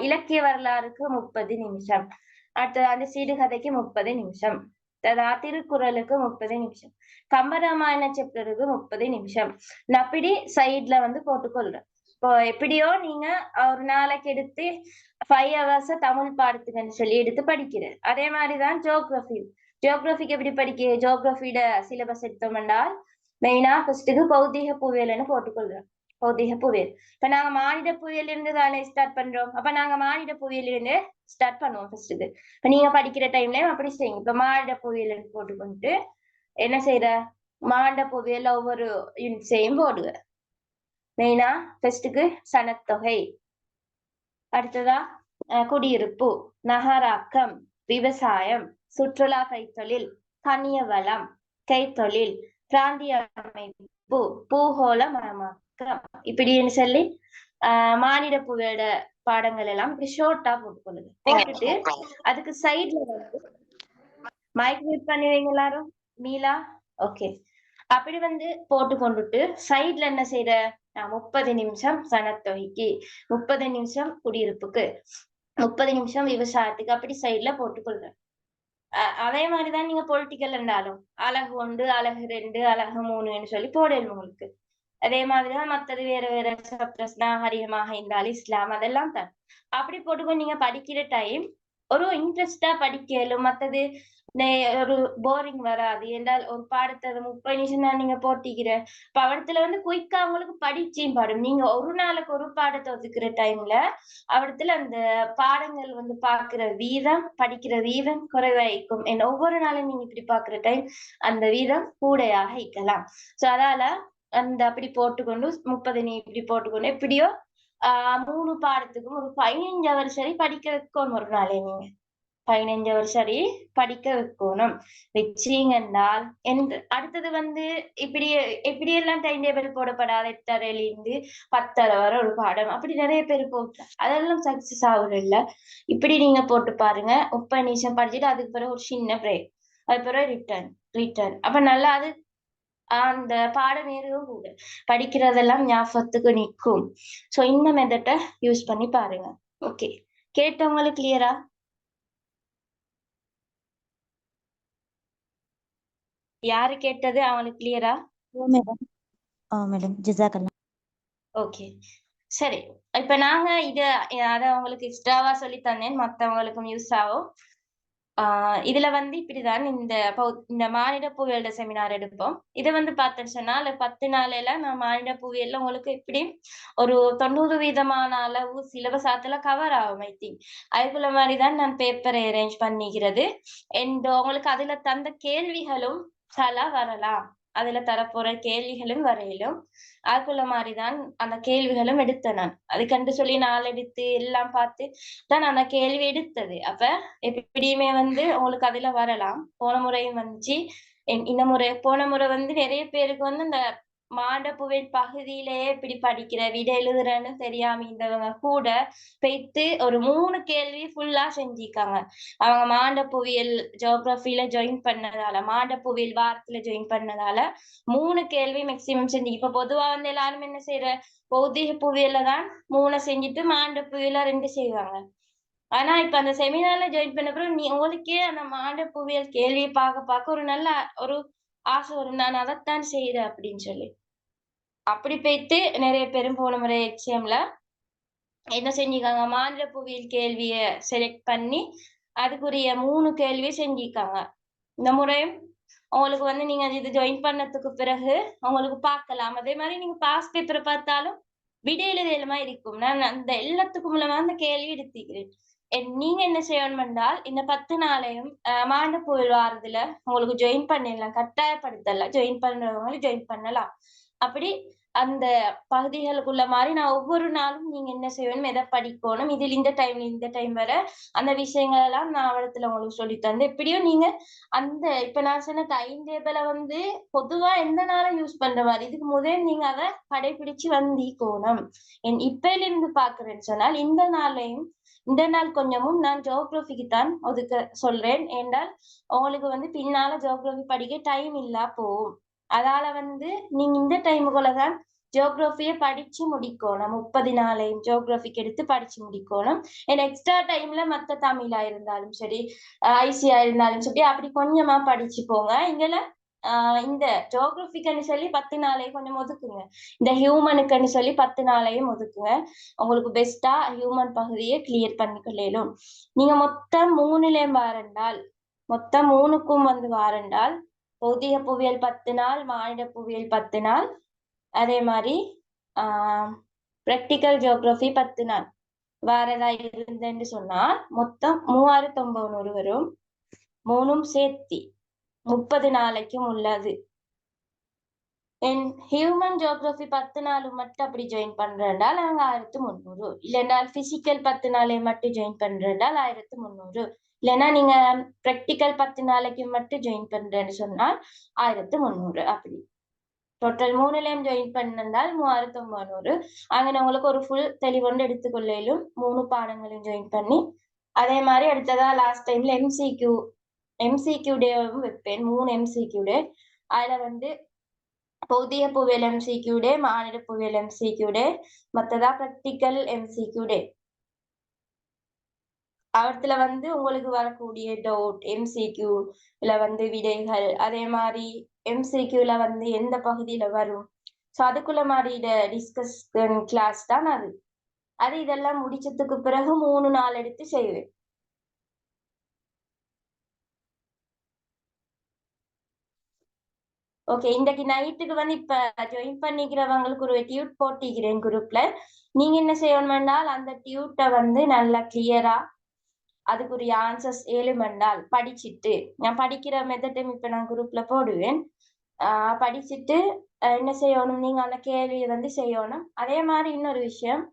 இலக்கிய வரலாறுக்கு 30 நிமிஷம், அடுத்தது அந்த சிறுகதைக்கு 30 நிமிஷம், திருக்குறளுக்கு 30 நிமிஷம், கம்பராமாயண சாப்டருக்கு 30 நிமிஷம். நான் அப்படி சைட்ல வந்து போட்டுக்கொள்றேன். இப்போ எப்படியோ நீங்க ஒரு நாளைக்கு எடுத்து 5 hours தமிழ் பாடத்துக்குன்னு சொல்லி எடுத்து படிக்கிறேன். அதே மாதிரிதான் ஜியோகிராபி ஜியோகிராபிக்கு எப்படி படிக்க ஜியோகிராபியோட சிலபஸ் எடுத்தோம் என்றால் மெயினா ஃபர்ஸ்ட்டுக்கு பௌதீக புவியியல்னு போட்டுக்கொள்றோம். பௌதீக புவியியல். இப்ப நாங்க மானிட புவியியல் இருந்து தானே ஸ்டார்ட் பண்றோம். அப்ப நாங்க மானிட புவியியல் இருந்து ஸ்டார்ட் பண்ணுவோம் ஃபர்ஸ்ட்டுக்கு. இப்ப நீங்க படிக்கிற டைம்ல அப்படி செய்யுங்க. இப்ப மானிட புவியியல் போட்டுக்கொண்டு என்ன செய்யற மானிட புவியியல் ஒவ்வொரு யூனிட்ஸையும் போடுங்க. மெயினா ஃபர்ஸ்ட்டுக்கு சனத்தொகை, அடுத்ததா குடியிருப்பு, நகராக்கம், விவசாயம், சுற்றுலா கைத்தொழில், கனிய வளம், கைத்தொழில், பிராந்திய அமைப்பு, பூகோள மயமாக்கம் இப்படின்னு சொல்லி மானிட புவியோட பாடங்கள் எல்லாம் இப்படி ஷோர்ட்டா போட்டுக்கொள்ளுது. போட்டுட்டு அதுக்கு சைட்ல வந்து மைக் மியூட் பண்ணுவீங்க எல்லாரும். மீலா ஓகே. அப்படி வந்து போட்டு கொண்டுட்டு சைட்ல என்ன செய்யற 30 நிமிஷம் சனத்தொகைக்கு, 30 நிமிஷம் குடியிருப்புக்கு, 30 நிமிஷம் விவசாயத்துக்கு அப்படி சைட்ல போட்டுக்கொள்றேன். அதே மாதிரிதான் நீங்க பொலிட்டிக்கல் இருந்தாலும் அழகு 1, அழகு 2, அழகு 3ன்னு சொல்லி போடணும் உங்களுக்கு. அதே மாதிரிதான் மத்தது வேற வேற சப்ஜெக்ட்ஸ் நாகரிகமாக இருந்தாலும் இஸ்லாம் அதெல்லாம் தான். அப்படி போட்டுக்கொண்டு நீங்க படிக்கிற டைம் ஒரு இன்ட்ரெஸ்டா படிக்கலும். மத்தது ஒரு போரிங் வராது. என்றால் ஒரு பாடத்தை 30 நிமிஷம் தான் நீங்க போட்டிக்கிற அவடத்துல வந்து குயிக்கா அவங்களுக்கு படிச்சும் பாடும். நீங்க ஒரு நாளுக்கு ஒரு பாடத்தை ஒதுக்குற டைம்ல அவடத்துல அந்த பாடங்கள் வந்து பாக்குற வீதம், படிக்கிற வீதம் குறைவாய்க்கும். ஒவ்வொரு நாளும் நீங்க இப்படி பாக்குற டைம் அந்த வீதம் கூடையாக இருக்கலாம். சோ அதால அந்த அப்படி போட்டுக்கொண்டு 30 நீ இப்படி போட்டுக்கொண்டு எப்படியோ 3 பாடத்துக்கும் ஒரு 15 அவர் சரி படிக்க வைக்கணும். ஒரு நாளே நீங்க 15 அவர் சரி படிக்க வைக்கணும். வச்சீங்கன்னால் அடுத்தது வந்து இப்படி எல்லாம் டைம் டேபிள் போடப்படாத 8:30 இருந்து 10:30 வரை ஒரு பாடம் அப்படி நிறைய பேர் போட்டு அதெல்லாம் சக்சஸ் ஆகுது இல்ல. இப்படி நீங்க போட்டு பாருங்க. 30 நிமிஷம் படிச்சுட்டு அதுக்கு பிறகு ஒரு சின்ன பிரேக், அது பிறகு ரிட்டர்ன் அப்ப நல்லா அது அந்த பாடம் ஏறும் கூட படிக்கிறதெல்லாம் ஞாபகத்துக்கு நிற்கும். சோ இந்த மெத்தட்டை யூஸ் பண்ணி பாருங்க. ஓகே, கேட்டவங்களுக்கு கிளியரா? யாரு கேட்டது அவங்களுக்கு கிளியரா? மேடம் ஜஸாக்கல்லாஹ். ஓகே சரி. இப்ப நாங்க அத உங்களுக்கு எக்ஸ்ட்ராவா சொல்லி தந்தேன், மத்தவங்களுக்கும் யூஸ் ஆகும். இதுல வந்து இப்படிதான் இந்த மானிட புவியியல் செமினார் எடுப்போம். இதை வந்து பார்த்தேன்னு சொன்னா 10 நாளையில நான் மானிட புவியியல்ல உங்களுக்கு எப்படி ஒரு 90% அளவு சிலபஸாத்துல கவர் ஆகும். ஐ திங்க் அதுக்குள்ள மாதிரிதான் நான் பேப்பரை அரேஞ்ச் பண்ணிக்கிறது. உங்களுக்கு அதுல தந்த கேள்விகளும் வரலாம். அதுல தரப்போற கேள்விகளும் வரையிலும் அதுக்குள்ள மாதிரிதான் அந்த கேள்விகளும் எடுத்தேன் நான். அதுக்கண்டு சொல்லி எடுத்து எல்லாம் பார்த்து தான் அந்த கேள்வி எடுத்தது. அப்ப எப்படியுமே வந்து உங்களுக்கு அதுல வரலாம். போன முறையும் வந்துச்சு. போன முறை வந்து நிறைய பேருக்கு வந்து இந்த மாண்டப்புவியல் பகுதியிலேயே இப்படி படிக்கிற விட எழுதுறேன்னு தெரியாம இருந்தவங்க கூட பெய்த்து ஒரு 3 கேள்வி ஃபுல்லா செஞ்சிருக்காங்க. அவங்க மாண்டப்புவியல் ஜியோகிராபில ஜாயின் பண்ணதால, மாண்டப்புவியல் வாரத்துல ஜாயின் பண்ணதால 3 கேள்வி மேக்சிமம் செஞ்சு. இப்ப பொதுவா வந்து எல்லாரும் என்ன செய்யற பௌதிக புவியியல்ல தான் 3 செஞ்சுட்டு மாண்டப்புவியல்ல 2 செய்வாங்க. ஆனா இப்ப அந்த செமினார்ல ஜாயின் பண்ண பிறகு உங்களுக்கே அந்த மாண்ட புவியியல் கேள்வியை பார்க்க ஒரு நல்ல ஒரு ஆசை வரும். நான் அதைத்தான் செய்யறேன் அப்படின்னு சொல்லி அப்படி போயிட்டு நிறைய பேரும் போன முறை எக்ஸாம்ல என்ன செஞ்சிருக்காங்க, மாநில புவியியல் கேள்விய செலக்ட் பண்ணி அதுக்குரிய 3 கேள்வி செஞ்சிருக்காங்க. இந்த முறையும் உங்களுக்கு வந்து நீங்க இது ஜாயின் பண்ணதுக்கு பிறகு உங்களுக்கு பார்க்கலாம். அதே மாதிரி நீங்க பாஸ் பேப்பரை பார்த்தாலும் விட எழுதலுமா இருக்கும். நான் அந்த எல்லாத்துக்கும் மூலமா அந்த கேள்வி எடுத்துக்கிறேன். நீங்க என்ன செய்யணும் என்றால் இந்த 10 நாளையும் மாண்ட புயல் வாரத்துல உங்களுக்கு ஜாயின் பண்ணிடலாம். கட்டாயப்படுத்தல, ஜாயின் பண்றவங்களும் ஜாயின் பண்ணலாம். அப்படி அந்த பகுதிகளுக்குள்ள மாதிரி நான் ஒவ்வொரு நாளும் நீங்க என்ன செய்யணும், எதை படிக்கணும், இதில் இந்த டைம் வரை அந்த விஷயங்கள் எல்லாம் நான் இடத்துல உங்களுக்கு சொல்லி தந்து எப்படியும் நீங்க அந்த இப்ப நான் சொன்ன டைம் டேபிளை வந்து பொதுவா எந்த நாளும் யூஸ் பண்ற மாதிரி இதுக்கு முதல் நீங்க அதை கடைபிடிச்சு வந்திக்கோணும். இப்பையில இருந்து பாக்குறேன்னு சொன்னால் இந்த நாள் கொஞ்சமும் நான் ஜியோகிராபிக்கு தான் ஒதுக்க சொல்றேன். என்றால் உங்களுக்கு வந்து பின்னால ஜியோகிராபி படிக்க டைம் இல்லா போகும். அதால வந்து நீங்க இந்த டைமுக்குள்ளதான் ஜியோகிராபியை படிச்சு முடிக்கணும். 30 நாளையும் ஜியோகிராபிக் எடுத்து படிச்சு முடிக்கணும். எக்ஸ்ட்ரா டைம்ல மத்த தமிழா இருந்தாலும் சரி, ஐசியா இருந்தாலும் சரி அப்படி கொஞ்சமா படிச்சு போங்க. இந்த ஜியோகிராபிக்னு சொல்லி 10 நாளையும் கொஞ்சம் ஒதுக்குங்க. இந்த ஹியூமனுக்குன்னு சொல்லி 10 நாளையும் ஒதுக்குங்க. உங்களுக்கு பெஸ்டா ஹியூமன் பகுதியை கிளியர் பண்ணிக்கொள்ளும். நீங்க மொத்தம் 3 வரண்டால் மொத்தம் 3க்கும் வந்து வாரண்டால் பௌதிக புவியியல் 10 நாள், மானிட புவியியல் 10 நாள், அதே மாதிரி பிராக்டிக்கல் ஜியோகிராஃபி 10 நாள் வாரதா இருந்தேன்னு சொன்னால் மொத்தம் 3900 வரும். 3ம் சேர்த்தி 30 நாளைக்கும் உள்ளது. ஹியூமன் ஜியோகிராஃபி 10 நாள் மட்டும் அப்படி ஜாயின் பண்றேன்டால் நாங்க 1300. இல்லைன்னா பிசிக்கல் 10 நாளை மட்டும் ஜாயின் பண்றேன்டால் 1300. இல்லைன்னா நீங்க பிராக்டிக்கல் 10 நாளைக்கு மட்டும் ஜாயின் பண்றேன்னு சொன்னால் 1300. அப்படி டோட்டல் 3லையும் ஜாயின் பண்ணால் 3900. அங்கே உங்களுக்கு ஒரு ஃபுல் தெளிவொண்டு எடுத்துக்கொள்ளையிலும் 3 பாடங்களையும் ஜாயின் பண்ணி அதே மாதிரி அடுத்ததா லாஸ்ட் டைம்ல எம்சிக்யூ டேவும் வைப்பேன். 3 எம்சிக்யூ டே. அதுல வந்து பௌதிக புவியியல் எம்சிக்யூ டே, மானிட புவியியல் எம்சிக்யூ டே, மற்றதா பிராக்டிக்கல் எம்சிக்யூ டே. அவத்துல வந்து உங்களுக்கு வரக்கூடிய டவுட் எம்சிக்யூல வந்து விடைகள், அதே மாதிரி எம்சிக்யூல வந்து எந்த பகுதியில வரும், ஸோ அதுக்குள்ள மாதிரி டிஸ்கஸ் கிளாஸ் தான் அது இதெல்லாம் முடிச்சதுக்கு பிறகு 3 நாள் எடுத்து செய்வேன். ஓகே, இன்றைக்கு நைட்டுக்கு வந்து இப்ப ஜாயின் பண்ணிக்கிறவங்களுக்கு ஒரு டியூட் போட்டிக்கிறேன் குரூப்ல. நீங்க என்ன செய்யணும்னால் அந்த டியூட்டை வந்து நல்லா கிளியரா அதுக்குரிய ஆன்சர்ஸ் 7 மண்டால் படிச்சுட்டு, நான் படிக்கிற மெத்தட்டும் இப்ப நான் குரூப்ல போடுவேன். படிச்சுட்டு என்ன செய்யணும், நீங்க அந்த கேள்வியை வந்து செய்யணும். அதே மாதிரி இன்னொரு விஷயம்,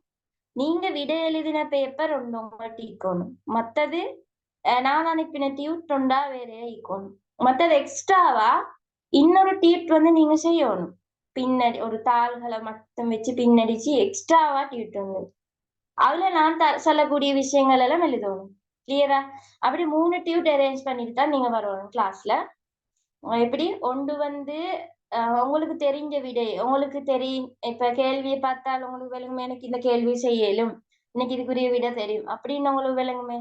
நீங்க விடை எழுதின பேப்பர் ஒன்று உங்கள்கிட்ட இருக்கணும். மற்றது நான் அனுப்பின டியூட் ஒன்றா வேறையா இருக்கணும். மற்றது எக்ஸ்ட்ராவா இன்னொரு டியூட் வந்து நீங்க செய்யணும். பின்னாடி ஒரு தாள்களை மட்டும் வச்சு பின்னடிச்சு எக்ஸ்ட்ராவா டியூட் ஒன்று, அதுல நான் சொல்லக்கூடிய விஷயங்கள் எல்லாம் எழுதணும். கிளியரா? அப்படி 3 டியூட் அரேஞ்ச் பண்ணிட்டு தான் நீங்க வரணும் கிளாஸ்ல. எப்படி ஒன்று வந்து உங்களுக்கு தெரிஞ்ச விடை, உங்களுக்கு தெரியும். இப்ப கேள்வியை பார்த்தால் உங்களுக்கு விளங்குமே, எனக்கு இந்த கேள்வி செய்யலும், இன்னைக்கு இதுக்குரிய விடை தெரியும் அப்படின்னு உங்களுக்கு விளங்குமே.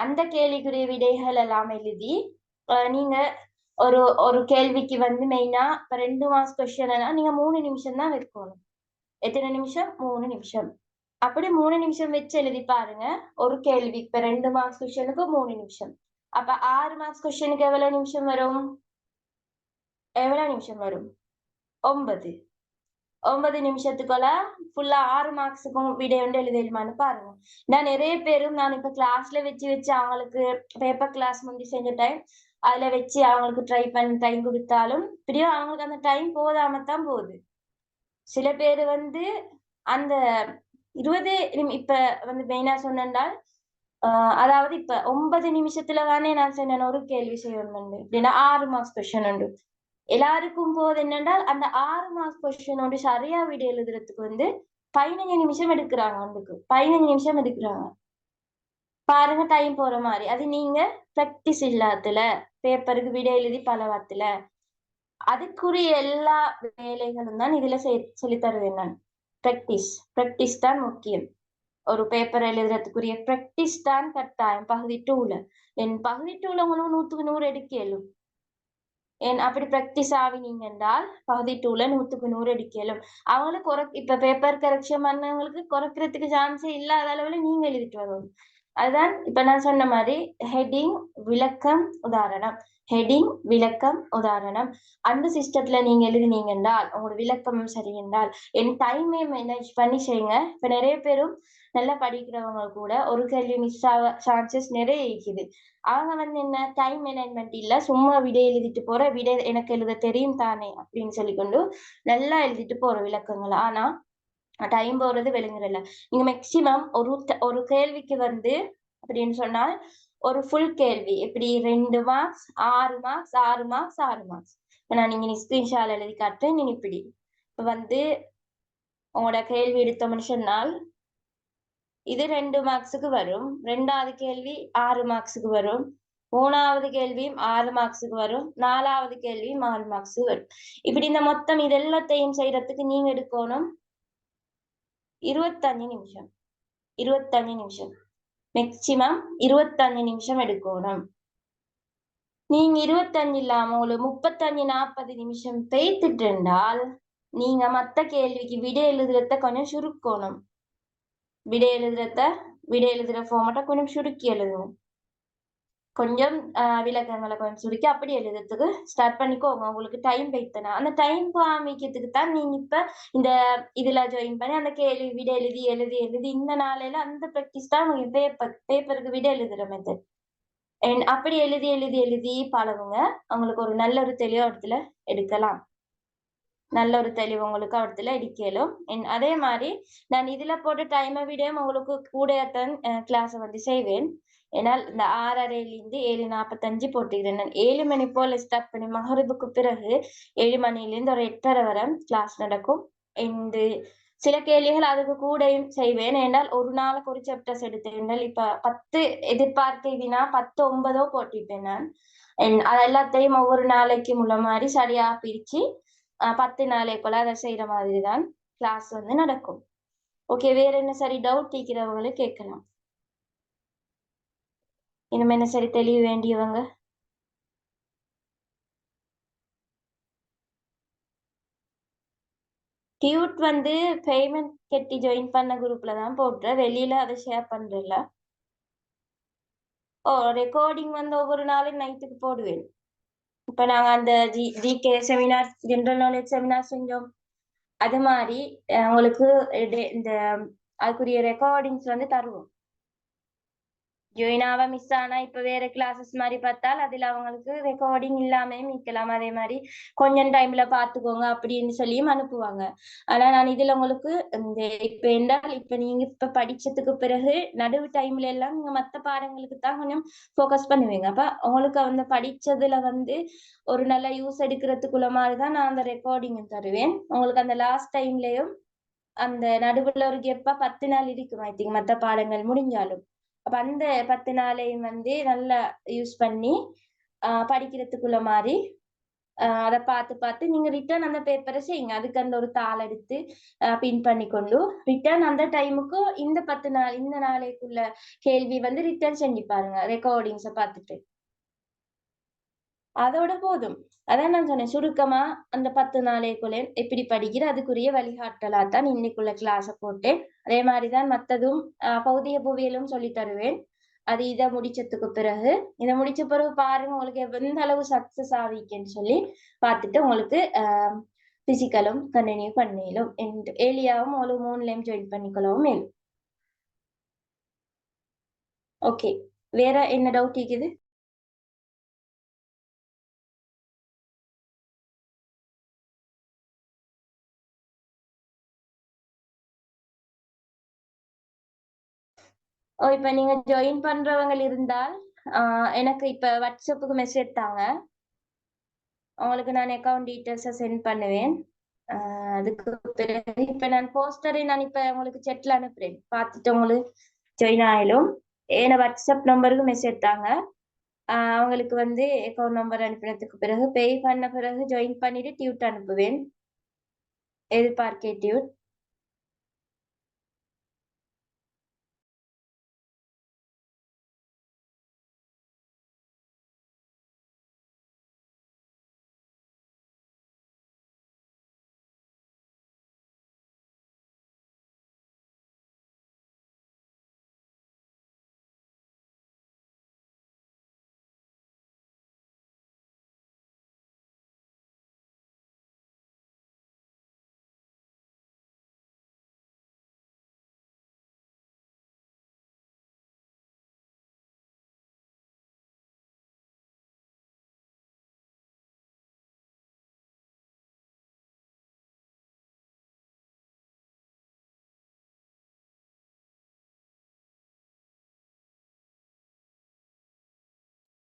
அந்த கேள்விக்குரிய விடைகள் எல்லாம் எழுதி நீங்க ஒரு ஒரு கேள்விக்கு வந்து மெயினா இப்ப 2 மார்க்ஸ் கொஸ்டின் நீங்க 3 நிமிஷம் தான் வைக்கணும். எத்தனை நிமிஷம்? 3 நிமிஷம். அப்படி 3 நிமிஷம் வச்சு எழுதி பாருங்க. ஒரு கேள்வி இப்ப 2 மார்க்ஸ் கொஸ்டினுக்கு 3 நிமிஷம். அப்ப 6 மார்க்ஸ் கொஸ்டினுக்கு எவ்வளவு நிமிஷம் வரும்? 9 நிமிஷத்துக்குள்ள ஃபுல்லா 6 மார்க்ஸுக்கும் விடை வந்து எழுதிடுமான்னு பாருங்க. நான் நிறைய பேரும் நான் இப்ப கிளாஸ்ல வச்சு அவங்களுக்கு பேப்பர் கிளாஸ் முந்தி செஞ்ச டைம் அதுல வச்சு அவங்களுக்கு ட்ரை பண்ணி டைம் கொடுத்தாலும் இப்படியும் அவங்களுக்கு அந்த டைம் போதாமத்தான் போகுது. சில பேர் வந்து அந்த 20 இப்ப வந்து மெயினா சொன்னால் அதாவது இப்ப 9 நிமிஷத்துல தானே நான் சொன்ன ஒரு கேள்வி செய்யணும் அப்படின்னா 6 மார்க்ஸ் கொஸ்டின் உண்டு. எல்லாருக்கும் போது என்னென்றால் அந்த 6 மார்க்ஸ் கொஸ்டின் ஒன்று சரியா விட எழுதுறதுக்கு வந்து 15 நிமிஷம் எடுக்கிறாங்க. 15 நிமிஷம் எடுக்கிறாங்க பாருங்க, டைம் போற மாதிரி. அது நீங்க பிராக்டிஸ் இல்லாததுல பேப்பருக்கு விட எழுதி பழவத்துல அதுக்குரிய எல்லா வேலைகளும் தான் இதுல சொல்லி தருவேன் நான். பிராக்டிஸ் தான் முக்கியம். ஒரு பேப்பர் எழுதுறதுக்குரிய பிராக்டிஸ் தான் கட்டாயம். பகுதி 2ல பகுதி 2ல உங்களுக்கு 100க்கு 100 எடுக்கலும். அப்படி பிராக்டிஸ் ஆவினீங்க என்றால் பகுதி 2ல 100க்கு 100 எடுக்கலும். அவங்களுக்கு இப்ப பேப்பர் கரெக்ஷன் பண்ணவங்களுக்கு குறைக்கிறதுக்கு சான்ஸே இல்லாத அளவுல நீங்க எழுதிட்டு வரணும். அதுதான் இப்ப நான் சொன்ன மாதிரி ஹெட்டிங், விளக்கம், உதாரணம். ஹெட்டிங், விளக்கம், உதாரணம். அந்த சிஸ்டத்துல நீங்க எழுதினீங்க என்றால் உங்களோட விளக்கமும் சரி என்றால் என் டைமே மேனேஜ் பண்ணி செய்யுங்க. இப்ப நிறைய பேரும் நல்லா படிக்கிறவங்க கூட ஒரு கேள்வி மிஸ் ஆக சான்சஸ் நிறைய இருக்குது. அவங்க வந்து என்ன டைம் மேனேஜ்மெண்ட் இல்ல, சும்மா விடை எழுதிட்டு போற, விடை எனக்கு எழுத தெரியும் தானே அப்படின்னு சொல்லிக்கொண்டு நல்லா எழுதிட்டு போற விளக்கங்கள். ஆனா டைம் போறது விளங்குறல. நீங்க மேக்சிமம் ஒரு கேள்விக்கு வந்து அப்படின்னு சொன்னால் ஒரு ஃபுல் கேள்வி எப்படி 2 மார்க்ஸ் 6 மார்க்ஸ் 6 மார்க்ஸ் 6 மார்க்ஸ். நான் நீங்க ஸ்கிரீன்ஷாட் எழுதி காட்டுறேன். நீங்க இப்படி இப்ப வந்து உங்களோட கேள்வி எடுத்தோம்னு சொன்னால் இது 2 மார்க்ஸுக்கு வரும். 2வது கேள்வி 6 மார்க்ஸுக்கு வரும். 3வது கேள்வியும் 6 மார்க்ஸுக்கு வரும். 4வது கேள்வியும் 6 மார்க்ஸுக்கு வரும். இப்படி இந்த மொத்தம் இது எல்லாத்தையும் செய்யறதுக்கு நீங்க எடுக்கணும் 25 நிமிஷம். 25 நிமிஷம் மேக்சிமம் 25 நிமிஷம் எடுக்கணும். நீங்க 25 இல்லாம ஒரு 35-40 நிமிஷம் பேத்துட்டு இருந்தால் நீங்க மத்த கேள்விக்கு விடை எழுதுறத கொஞ்சம் சுருக்கணும். விடை எழுதுற ஃபார்மட்டை கொஞ்சம் சுருக்கி எழுதுங்க. கொஞ்சம் விளக்கங்களை கொஞ்சம் சுருக்கி அப்படி எழுதுறதுக்கு ஸ்டார்ட் பண்ணிக்கோங்க. உங்களுக்கு டைம் வைத்தனா அந்த டைம் காமிக்கிறதுக்கு தான் நீங்க இப்ப இந்த இதுல ஜாயின் பண்ணி அந்த கேள்வி விட எழுதி எழுதி எழுதி இந்த நாளையில அந்த பிராக்டிஸ் தான் பேப்பருக்கு விட எழுதுற மெத்தட். அப்படி எழுதி எழுதி எழுதி பழகுங்க. உங்களுக்கு ஒரு நல்ல ஒரு தெளிவு இடத்துல எடுக்கலாம். நல்ல ஒரு தெளிவு உங்களுக்கு இடத்துல எடுக்கலும். அதே மாதிரி நான் இதுல போட்ட டைமை விட உங்களுக்கு கூடத்தான் கிளாஸ் வந்து செய்வேன். ஏன்னால் இந்த 6:30லிருந்து 7:45 போட்டுக்கிறேன். நான் 7 மணி போல ஸ்டார்ட் பண்ணி மகரிபுக்கு பிறகு 7 மணிலிருந்து ஒரு 8:30 வரை கிளாஸ் நடக்கும். இந்த சில கேள்விகள் அதுக்கு கூடயும் செய்வேன். ஏனால் ஒரு நாளுக்கு ஒரு சாப்டர்ஸ் எடுத்தேன். இப்ப 10 எதிர்பார்க்கை வினா 10, 9 போட்டிருப்பேன் நான். அது எல்லாத்தையும் ஒவ்வொரு நாளைக்கும் உள்ள மாதிரி சரியா பிரிச்சு 10 நாளைக்குள்ள அதை செய்யற மாதிரி தான் கிளாஸ் வந்து நடக்கும். ஓகே, வேற என்ன சரி டவுட் கேட்கிறவங்களே கேட்கலாம். இனிமே என்ன சரி தெளிவு வேண்டியவங்க? டியூட் வந்து பேமெண்ட் கட்டி ஜாயின் பண்ண குரூப்ல தான் போட்டுறேன். வெளியில அதை ஷேர் பண்றேன்ல. ரெக்கார்டிங் வந்து ஒவ்வொரு நாளும் நைட்டுக்கு போடுவேன். இப்ப நாங்க அந்த GK seminar, general knowledge seminar செஞ்சோம். அது மாதிரி உங்களுக்கு இந்த அதுக்குரிய ரெக்கார்டிங்ஸ் வந்து தருவோம். ஜொயினாவா மிஸ் ஆனா இப்ப வேற கிளாஸஸ் மாதிரி பார்த்தால் அதுல அவங்களுக்கு ரெக்கார்டிங் இல்லாம மீட்கலாம். அதே மாதிரி கொஞ்சம் டைம்ல பாத்துக்கோங்க அப்படின்னு சொல்லியும் அனுப்புவாங்க. ஆனா நான் இதுல உங்களுக்கு இந்த இப்ப என்றால் இப்ப நீங்க இப்ப படிச்சதுக்கு பிறகு நடுவு டைம்ல எல்லாம் நீங்க மத்த பாடங்களுக்கு தான் கொஞ்சம் போக்கஸ் பண்ணுவீங்க. அப்ப உங்களுக்கு அந்த படிச்சதுல வந்து ஒரு நல்ல யூஸ் எடுக்கிறதுக்குள்ள மாதிரிதான் நான் அந்த ரெக்கார்டிங் தருவேன். உங்களுக்கு அந்த லாஸ்ட் டைம்லயும் அந்த நடுவுல ஒரு கெப்பா 10 நாள் இருக்கும். ஐ திங்க் மத்த பாடங்கள் முடிஞ்சாலும் அப்ப அந்த 10 நாளையும் வந்து நல்லா யூஸ் பண்ணி படிக்கிறதுக்குள்ள மாதிரி அதை பார்த்து பார்த்து நீங்க ரிட்டர்ன் அந்த பேப்பரை செய்யுங்க. அதுக்கு அந்த ஒரு தாள் எடுத்து பின் பண்ணிக்கொண்டு ரிட்டர்ன் அந்த டைமுக்கு இந்த 10 நாள் இந்த நாளைக்குள்ள கேள்வி வந்து ரிட்டர்ன் செஞ்சு பாருங்க ரெக்கார்டிங்ஸை பார்த்துட்டு. அதோட போதும். அதான் நான் சொன்னேன் சுருக்கமா அந்த 10 நாளைக்குள்ள எப்படி படிக்கிற அதுக்குரிய வழிகாட்டலா தான் இன்னைக்குள்ள கிளாஸ போட்டேன். அதே மாதிரிதான் மத்ததும் பௌதிக புவியியலும் சொல்லி தருவேன். அது இதை முடிச்சதுக்கு பிறகு இதை முடிச்ச பிறகு பாருங்க உங்களுக்கு எந்த அளவு சக்சஸ் ஆவிக்குன்னு சொல்லி பார்த்துட்டு உங்களுக்கு பிசிக்கலும் கண்டினியூ பண்ணிலும் ஏலியாவும் உங்களுக்கு 3லயும் ஜாயின் பண்ணிக்கொள்ளவும் மேலும். ஓகே, வேற என்ன டவுட் இருக்குது? இப்ப நீங்க ஜாயின் பண்றவங்க இருந்தால் எனக்கு இப்ப வாட்ஸ்அப்புக்கு மெசேஜ் தாங்க. உங்களுக்கு நான் அக்கௌண்ட் டீட்டெயில்ஸை சென்ட் பண்ணுவேன். அதுக்கு பிறகு இப்ப நான் போஸ்டரை நான் இப்ப உங்களுக்கு செட்ல அனுப்புறேன். பார்த்துட்டு உங்களுக்கு ஜாயின் ஆயிலும் ஏன்னா வாட்ஸ்அப் நம்பருக்கு மெசேஜ் தாங்க. அவங்களுக்கு வந்து அக்கௌண்ட் நம்பர் அனுப்பினதுக்கு பிறகு பே பண்ண பிறகு ஜாயின் பண்ணிட்டு டியூட் அனுப்புவேன். எதிர்பார்க்கே டியூட்.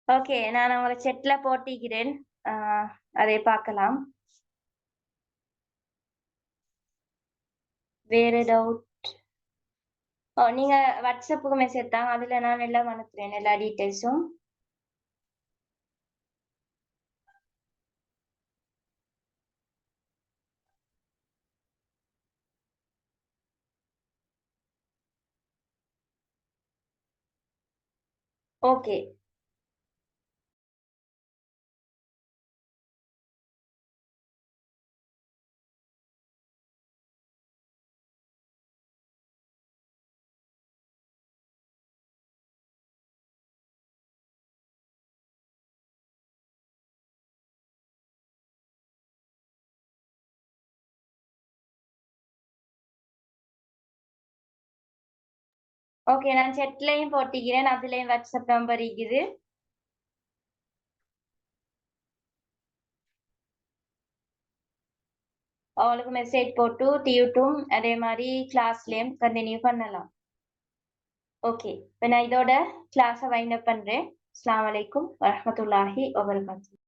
ஓகே, நான் உங்களை செட்ல போட்டிக்கிறேன். அதை பார்க்கலாம். வேற டவுட்? நீங்க வாட்ஸ்அப்புக்கு மெசேஜ் தாங்க. அதுல நான் எல்லாம் அனுப்புறேன் எல்லா டீட்டெயில்ஸும். ஓகே. ஓகே, நான் செட்லயும் போட்டிக்கிறேன், அதுலயும் வாட்ஸ்அப் நம்பர் இருக்குது. அவளுக்கு மெசேஜ் போட்டு டியூட்டும் அதே மாதிரி கிளாஸ்லயும் கண்டினியூ பண்ணலாம். ஓகே, இப்போ நான் இதோட கிளாஸை வைண்ட் அப் பண்றேன். அஸ்ஸலாமு அலைக்கும் வரஹ்மத்துல்லாஹி வபரகாத்துஹு.